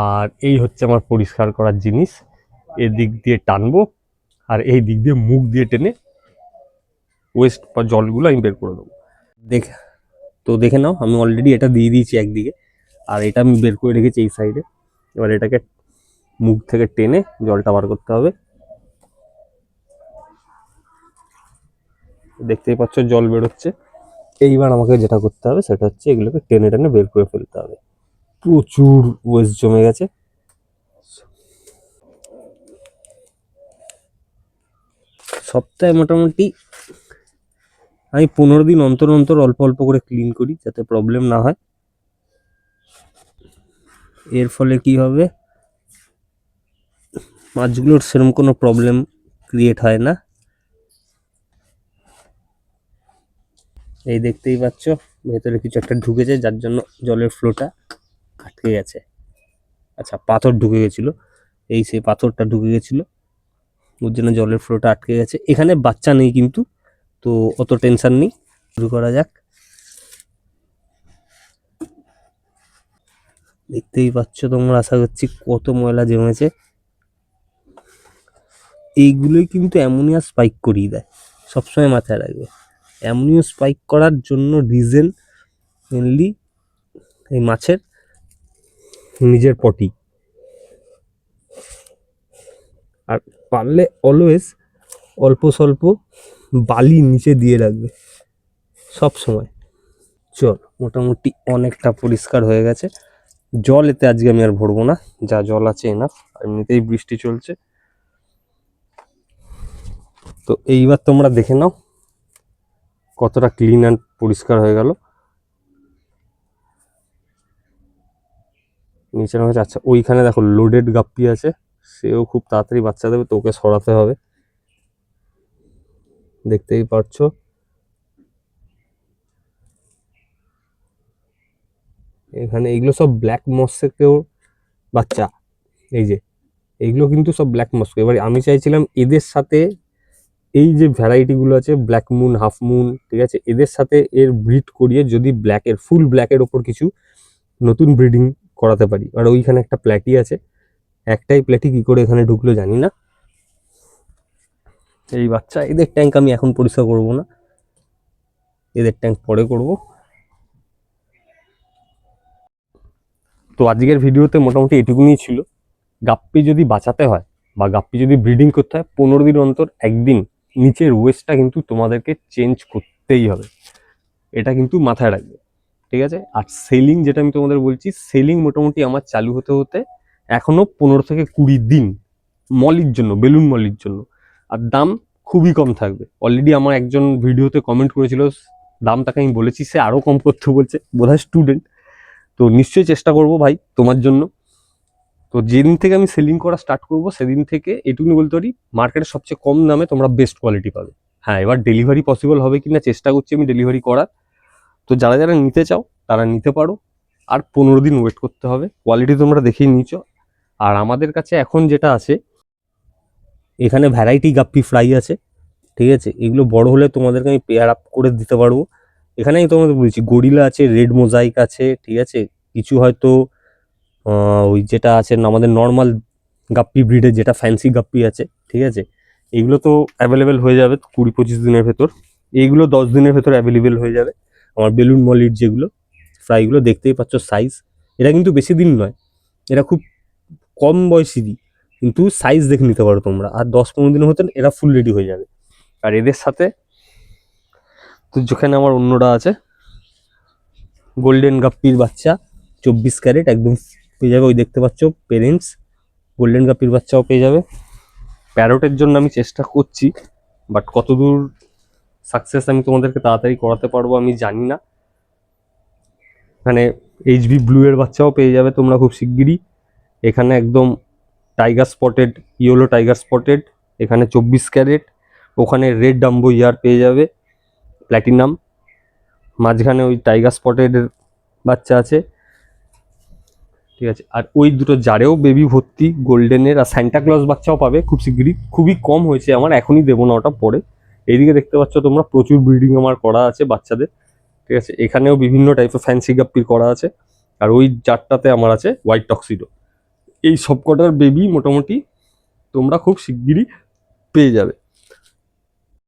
আর এই হচ্ছে আমার পরিষ্কার করার জিনিস। এদিক দিয়ে টানবো আর এই দিক দিয়ে মুখ দিয়ে টেনে ওয়েস্ট বা জলগুলো আমি বের করে দেবো। দেখে নাও, আমি অলরেডি এটা দিয়ে দিয়েছি একদিকে, আর এটা আমি বের করে রেখেছি এই সাইডে। এবার এটাকে মুখ থেকে টেনে জলটা বার করতে হবে। দেখতেই পাচ্ছ জল বেরোচ্ছে। এইবার আমাকে যেটা করতে হবে সেটা হচ্ছে এগুলোকে টেনে টেনে বের করে ফেলতে হবে। প্রচুর ওয়েস্ট জমে গেছে। সপ্তাহে মোটামুটি আমি 15 দিন অন্তর অন্তর অল্প অল্প করে ক্লিন করি, যাতে প্রবলেম না হয়। এর ফলে কি হবে, মাছগুলোর সেরকম কোনো প্রবলেম ক্রিয়েট হয় না। এই দেখতেই পাচ্ছ ভেতরে কিছু একটা ঢুকেছে, যার জন্য জলের ফ্লোটা আটকে গেছে। আচ্ছা, পাথর ঢুকে গেছিল, এই সেই পাথরটা ঢুকে গেছিল, ওর জন্য জলের ফ্লোটা আটকে গেছে। এখানে বাচ্চা নেই কিন্তু, তো অত টেনশন নেই। শুরু করা যাক। দেখতেই পাচ্ছ তোমরা, আশা করছি কত ময়লা জমেছে। এইগুলোই কিন্তু অ্যামোনিয়া স্পাইক করিয়ে দেয়, সবসময় মাথায় রাখবে। অ্যামোনিয়া স্পাইক করার জন্য রিজন মেনলি এই মাছের নিজের পটি। আর পারলে অলওয়েজ অল্প স্বল্প বালি নিচে দিয়ে রাখবে সব সময়। চল, মোটামুটি অনেকটা পরিষ্কার হয়ে গেছে। জল এতে আজকে আমি আর ভরবো না, যা জল আছে এনাফ। এমনিতেই বৃষ্টি চলছে। তো এইবার তোমরা দেখে নাও কতটা ক্লিন অ্যান্ড পরিষ্কার হয়ে গেল নিচের মাছ। আচ্ছা, ওইখানে দেখো লোডেড গাপ্পি আছে, সেও খুব তাড়াতাড়ি বাচ্চা দেবে, তো ওকে সরাতে হবে। দেখতেই পারছো এখানে এইগুলো সব ব্ল্যাক মস্কেও বাচ্চা। এই যে এইগুলো কিন্তু সব ব্ল্যাক মস্ক। এবার আমি চাইছিলাম এদের সাথে এই যে ভ্যারাইটিগুলো আছে, ব্ল্যাক মুন, হাফ মুন, ঠিক আছে, এদের সাথে এর ব্রিড করিয়ে যদি ব্ল্যাকের, ফুল ব্ল্যাকের ওপর কিছু নতুন ব্রিডিং করাতে পারি। আর ওইখানে একটা প্ল্যাটি আছে, একটাই প্ল্যাটি কি করে এখানে ঢুকলো জানি না। এই বাচ্চা, এদের ট্যাঙ্ক আমি এখন পরিষ্কার করবো না, এদের ট্যাঙ্ক পরে করব। তো আজকের ভিডিওতে মোটামুটি এটুকুনি ছিল। গাপ্পি যদি বাঁচাতে হয় বা গাপ্পি যদি ব্রিডিং করতে হয়, 15 দিন অন্তর একদিন নিচের ওয়েস্টটা কিন্তু তোমাদেরকে চেঞ্জ করতেই হবে, এটা কিন্তু মাথায় রাখবে, ঠিক আছে। আর সেলিং যেটা আমি তোমাদের বলছি, সেলিং মোটামুটি আমার চালু হতে হতে এখনো 15 থেকে 20 দিন, মলির জন্য, বেলুন মলির জন্য। আর দাম খুবই কম থাকবে। অলরেডি আমার একজন ভিডিওতে কমেন্ট করেছিল, দাম তাকে আমি বলেছি, সে আরো কম করতে বলছে, বোধহয় স্টুডেন্ট। তো নিশ্চয়ই চেষ্টা করব ভাই তোমার জন্য। তো যেদিন থেকে আমি সেলিং করা স্টার্ট করব সেদিন থেকে এটুকুনি বলতে পারি, মার্কেটে সবচেয়ে কম দামে তোমরা বেস্ট কোয়ালিটি পাবে। হ্যাঁ, এবার ডেলিভারি পসিবল হবে কিনা চেষ্টা করছি আমি ডেলিভারি করার। তো যারা যারা নিতে চাও তারা নিতে পারো। আর 15 দিন ওয়েট করতে হবে। কোয়ালিটি তোমরা দেখেই নিচ্ছ। আর আমাদের কাছে এখন যেটা আছে, এখানে ভ্যারাইটি গাপ্পি ফ্রাই আছে, ঠিক আছে। এগুলো বড় হলে তোমাদেরকে আমি পেয়ার আপ করে দিতে পারবো। এখানে আমি তোমাদের বলছি গরিলা আছে, রেড মোজাইক আছে, ঠিক আছে। কিছু হয়তো ওই যেটা আছে আমাদের নর্মাল গাপ্পি ব্রিডের যেটা ফ্যান্সি গাপ্পি আছে, ঠিক আছে। এইগুলো তো অ্যাভেলেবেল হয়ে যাবে 20-25 দিনের ভেতর। এইগুলো 10 দিনের ভেতর অ্যাভেলেবেল হয়ে যাবে। আমার বেলুন মলির যেগুলো ফ্রাইগুলো দেখতেই পাচ্ছ সাইজ, এটা কিন্তু বেশি দিন নয়, এরা খুব কম বয়সী, কিন্তু সাইজ দেখে নিতে পারো তোমরা। আর 10-15 দিনের মতন এরা ফুল রেডি হয়ে যাবে। আর এদের সাথে তো যেখানে আমার অন্যরা আছে, গোল্ডেন গাপ্পির বাচ্চা 24 ক্যারেট একদম পেয়ে যাবে। ওই দেখতে পাচ্ছ পেরেন্টস, গোল্ডেন গাপ্পির বাচ্চাও পেয়ে যাবে। প্যারোটের জন্য আমি চেষ্টা করছি, বাট কতদূর সাকসেস আমি তোমাদেরকে তাড়াতাড়ি করাতে পারবো আমি জানি না। এখানে এইচবি ব্লু এর বাচ্চাও পেয়ে যাবে তোমরা খুব শিগগিরই। এখানে একদম tiger spotted, yellow tiger spotted, এখানে 24 ক্যারেট। ওখানে রেড ডাম্বো ইয়ার পেয়ে যাবে প্ল্যাটিনাম। মাঝখানে ওই টাইগার স্পটেড বাচ্চা আছে, ঠিক আছে। আর ওই দুটো জারেও বেবি ভর্তি গোল্ডেনের। আর স্যান্টাক্লজ বাচ্চাও পাবে খুব শিগগিরই, খুবই কম হয়েছে আমার, এখনই দেবো না, ওটা পরে। এইদিকে দেখতে পাচ্ছ তোমরা প্রচুর ব্রিডিং আমার করা আছে বাচ্চাদের, ঠিক আছে। এখানেও বিভিন্ন টাইপের ফ্যান্সি গাপ্পির করা আছে। আর ওই জারটাতে আমার আছে হোয়াইট টক্সিডো। এই সবকটার বেবি মোটামুটি তোমরা খুব শিগগিরই পেয়ে যাবে।